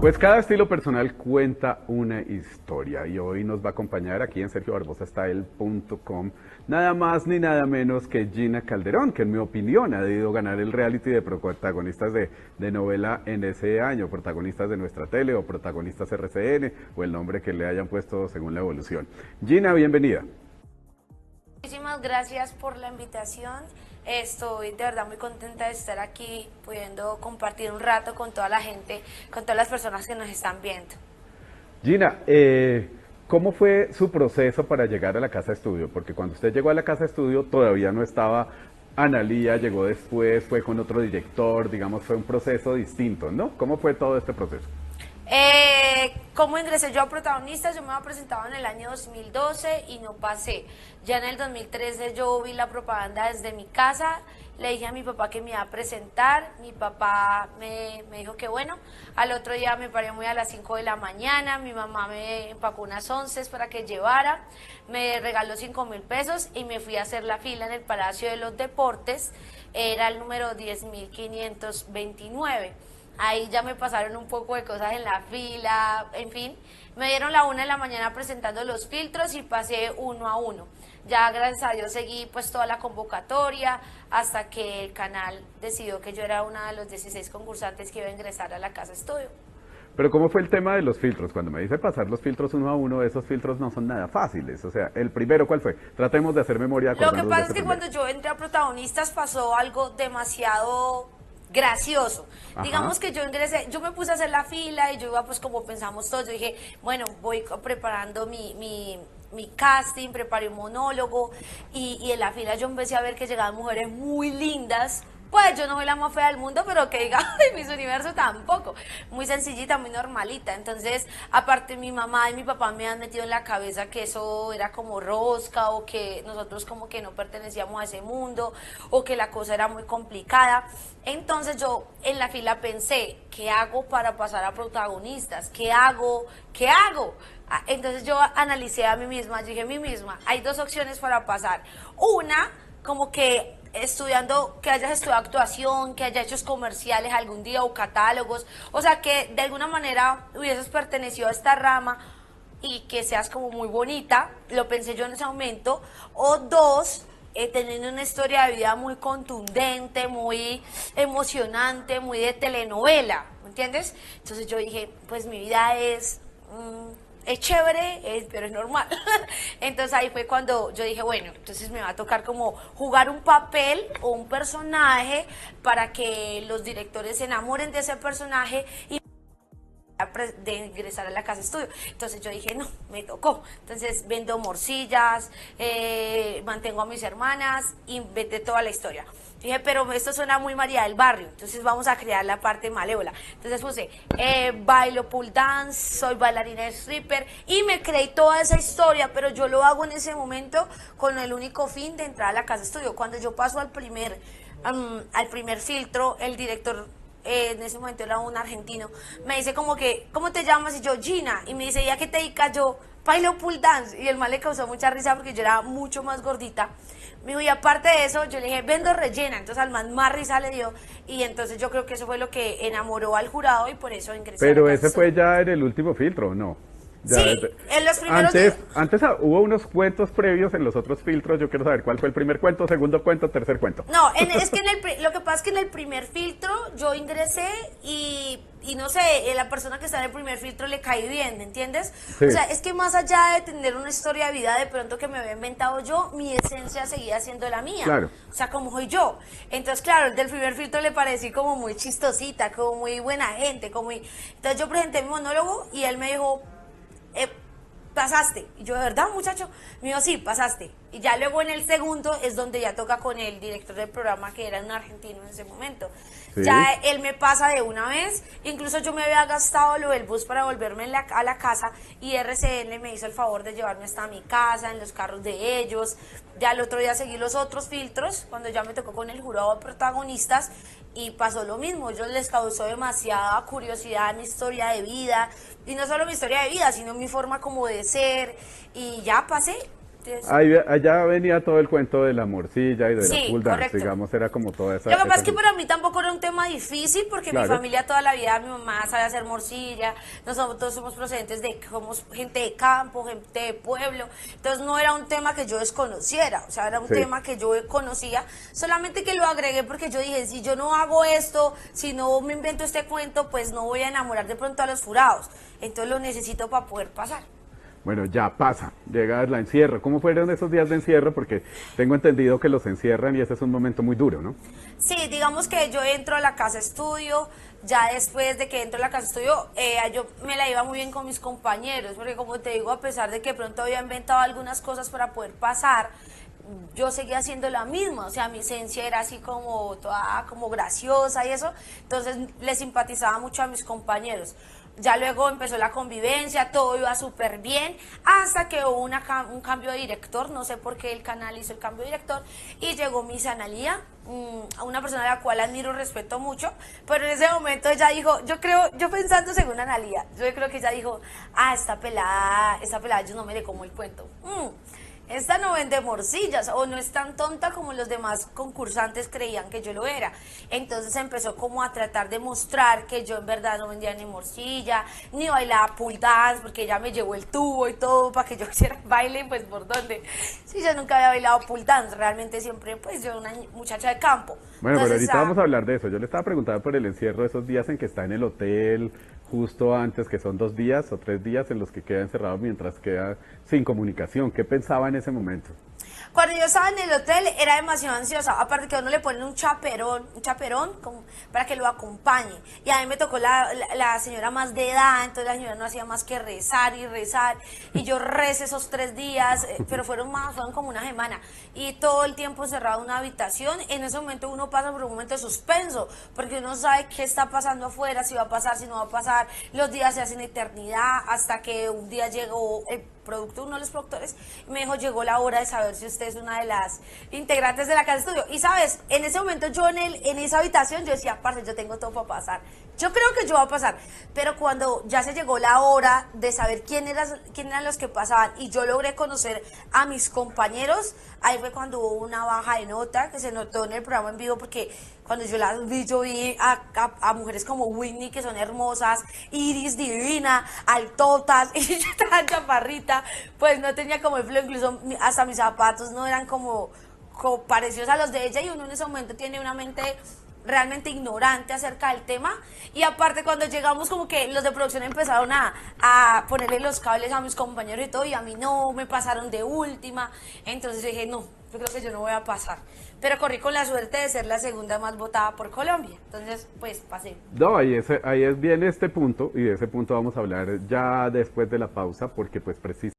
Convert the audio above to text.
Pues cada estilo personal cuenta una historia y hoy nos va a acompañar aquí en sergiobarbosastyle.com nada más ni nada menos que Gina Calderón, que en mi opinión ha debido ganar el reality de protagonistas de novela en ese año, protagonistas de nuestra tele o protagonistas RCN o el nombre que le hayan puesto según la evolución. Gina, bienvenida. Muchísimas gracias por la invitación. Estoy de verdad muy contenta de estar aquí, pudiendo compartir un rato con toda la gente, con todas las personas que nos están viendo. Gina, ¿cómo fue su proceso para llegar a la Casa Estudio? Porque cuando usted llegó a la Casa Estudio todavía no estaba Analía, llegó después, fue con otro director, digamos, fue un proceso distinto, ¿no? ¿Cómo fue todo este proceso? ¿Cómo ingresé yo a protagonistas? Yo me había presentado en el año 2012 y no pasé. Ya en el 2013 yo vi la propaganda desde mi casa, le dije a mi papá que me iba a presentar, mi papá me dijo que bueno, al otro día me paré muy a las 5 de la mañana, mi mamá me empacó unas onces para que llevara, me regaló 5.000 pesos y me fui a hacer la fila en el Palacio de los Deportes, era el número 10.529. Ahí ya me pasaron un poco de cosas en la fila, en fin. Me dieron la 1 de la mañana presentando los filtros y pasé uno a uno. Ya gracias a Dios seguí pues toda la convocatoria hasta que el canal decidió que yo era una de los 16 concursantes que iba a ingresar a la Casa Estudio. Pero ¿cómo fue el tema de los filtros? Cuando me dice pasar los filtros uno a uno, esos filtros no son nada fáciles. O sea, el primero, ¿cuál fue? Tratemos de hacer memoria. Lo que pasa es que cuando yo entré a protagonistas pasó algo demasiado gracioso. Ajá. Digamos que yo ingresé, yo me puse a hacer la fila y yo iba pues como pensamos todos, yo dije, bueno, voy preparando mi casting, preparé un monólogo y en la fila yo empecé a ver que llegaban mujeres muy lindas. Pues yo no soy la más fea del mundo, pero que diga, Miss Universo tampoco. Muy sencillita, muy normalita. Entonces, aparte mi mamá y mi papá me han metido en la cabeza que eso era como rosca o que nosotros como que no pertenecíamos a ese mundo o que la cosa era muy complicada. Entonces yo en la fila pensé, ¿qué hago para pasar a protagonistas? ¿Qué hago? ¿Qué hago? Entonces yo analicé a mí misma, dije a mí misma, hay dos opciones para pasar. Una, como que estudiando, que hayas estudiado actuación, que hayas hecho comerciales algún día o catálogos, o sea que de alguna manera hubieses pertenecido a esta rama y que seas como muy bonita, lo pensé yo en ese momento, o dos, teniendo una historia de vida muy contundente, muy emocionante, muy de telenovela, ¿me entiendes? Entonces yo dije, pues mi vida es chévere, pero es normal. Entonces ahí fue cuando yo dije, bueno, entonces me va a tocar como jugar un papel o un personaje para que los directores se enamoren de ese personaje y de ingresar a la Casa Estudio. Entonces yo dije, no, me tocó. Entonces vendo morcillas, mantengo a mis hermanas, inventé toda la historia. Dije, pero esto suena muy María del Barrio, entonces vamos a crear la parte malévola. Entonces puse, bailo pole dance, soy bailarina de stripper y me creí toda esa historia, pero yo lo hago en ese momento con el único fin de entrar a la Casa Estudio. Cuando yo paso al primer filtro, el director en ese momento era un argentino, me dice como que, ¿cómo te llamas? Y yo, Gina, y me dice, ¿y a qué te dedicas? Yo, bailo pole dance, y el mal le causó mucha risa porque yo era mucho más gordita. Me dijo, y aparte de eso, yo le dije, vendo rellena, entonces al más risa le dio, y entonces yo creo que eso fue lo que enamoró al jurado y por eso ingresé. Pero ese fue ya en el último filtro, ¿no? Ya sí, en los primeros antes hubo unos cuentos previos en los otros filtros. Yo quiero saber cuál fue el primer cuento, segundo cuento, tercer cuento. No, es que lo que pasa es que en el primer filtro yo ingresé y no sé, la persona que está en el primer filtro le caí bien, ¿me entiendes? Sí. O sea, es que más allá de tener una historia de vida de pronto que me había inventado yo, mi esencia seguía siendo la mía. Claro. O sea, como soy yo. Entonces, claro, el del primer filtro le parecí como muy chistosita, como muy buena gente, Entonces yo presenté mi monólogo y él me dijo, pasaste. Y yo, ¿de verdad, muchacho? Me dijo, sí, pasaste. Y ya luego en el segundo es donde ya toca con el director del programa, que era un argentino en ese momento. Sí. Ya él me pasa de una vez, incluso yo me había gastado lo del bus para volverme a la casa y RCN me hizo el favor de llevarme hasta mi casa, en los carros de ellos. Ya el otro día seguí los otros filtros, cuando ya me tocó con el jurado de protagonistas y pasó lo mismo. Ellos les causó demasiada curiosidad mi historia de vida, y no solo mi historia de vida, sino mi forma como de ser, y ya pasé. allá venía todo el cuento de la morcilla y de Sí, la pole dance, correcto. digamos, era como toda esa... Lo que pasa es que esa- para mí tampoco era un tema difícil porque mi Claro. familia toda la vida, mi mamá sabe hacer morcilla, nosotros somos procedentes de, somos gente de campo, gente de pueblo, entonces no era un tema que yo desconociera, o sea, era un Sí. tema que yo conocía, solamente que lo agregué porque yo dije, si yo no hago esto, si no me invento este cuento, pues no voy a enamorar de pronto a los jurados, entonces lo necesito para poder pasar. Bueno, ya pasa, llega la encierro. ¿Cómo fueron esos días de encierro? Porque tengo entendido que los encierran y ese es un momento muy duro, ¿no? Sí, digamos que yo entro a la casa estudio, ya después de que entro a la casa estudio, yo me la iba muy bien con mis compañeros, porque como te digo, a pesar de que pronto había inventado algunas cosas para poder pasar, yo seguía siendo la misma, o sea, mi esencia era así como toda como graciosa y eso, entonces le simpatizaba mucho a mis compañeros. Ya luego empezó la convivencia, todo iba súper bien, hasta que hubo un cambio de director, no sé por qué el canal hizo el cambio de director, y llegó Miss Analía, una persona a la cual admiro y respeto mucho, pero en ese momento ella dijo, yo pensando según Analía, yo creo que ella dijo, esta pelada yo no me le como el cuento. Esta no vende morcillas o no es tan tonta como los demás concursantes creían que yo lo era. Entonces empezó como a tratar de mostrar que yo en verdad no vendía ni morcilla, ni bailaba pole dance, porque ella me llevó el tubo y todo para que yo hiciera baile, pues por dónde. Sí, yo nunca había bailado pole dance, realmente siempre pues yo una muchacha de campo. Bueno, pero Entonces, ahorita vamos a hablar de eso. Yo le estaba preguntando por el encierro de esos días en que está en el hotel, justo antes, que son 2 días o 3 días en los que queda encerrado mientras queda sin comunicación. ¿Qué pensaba en ese momento? Cuando yo estaba en el hotel era demasiado ansiosa, aparte que a uno le ponen un chaperón como para que lo acompañe. Y a mí me tocó la señora más de edad, entonces la señora no hacía más que rezar y rezar. Y yo recé esos 3 días, pero fueron como una semana. Y todo el tiempo encerrado en una habitación. En ese momento uno pasa por un momento de suspenso, porque uno sabe qué está pasando afuera, si va a pasar, si no va a pasar. Los días se hacen eternidad, hasta que un día llegó uno de los productores, y me dijo, llegó la hora de saber si usted es una de las integrantes de la casa de estudio. Y sabes, en ese momento yo en esa habitación, yo decía, parce, yo tengo todo para pasar. Yo creo que yo voy a pasar. Pero cuando ya se llegó la hora de saber quién eran los que pasaban, y yo logré conocer a mis compañeros, ahí fue cuando hubo una baja de nota, que se notó en el programa en vivo, porque cuando yo vi a mujeres como Whitney, que son hermosas, Iris divina, altotas, y yo estaba chaparrita, pues no tenía como el flow, incluso hasta mis zapatos no eran como parecidos a los de ella, y uno en ese momento tiene una mente realmente ignorante acerca del tema. Y aparte, cuando llegamos, como que los de producción empezaron a ponerle los cables a mis compañeros y todo, y a mí no, me pasaron de última. Entonces yo dije, no, yo creo que yo no voy a pasar, pero corrí con la suerte de ser la segunda más votada por Colombia, entonces pues pasé. No, ahí es bien este punto, y de ese punto vamos a hablar ya después de la pausa, porque pues precisamente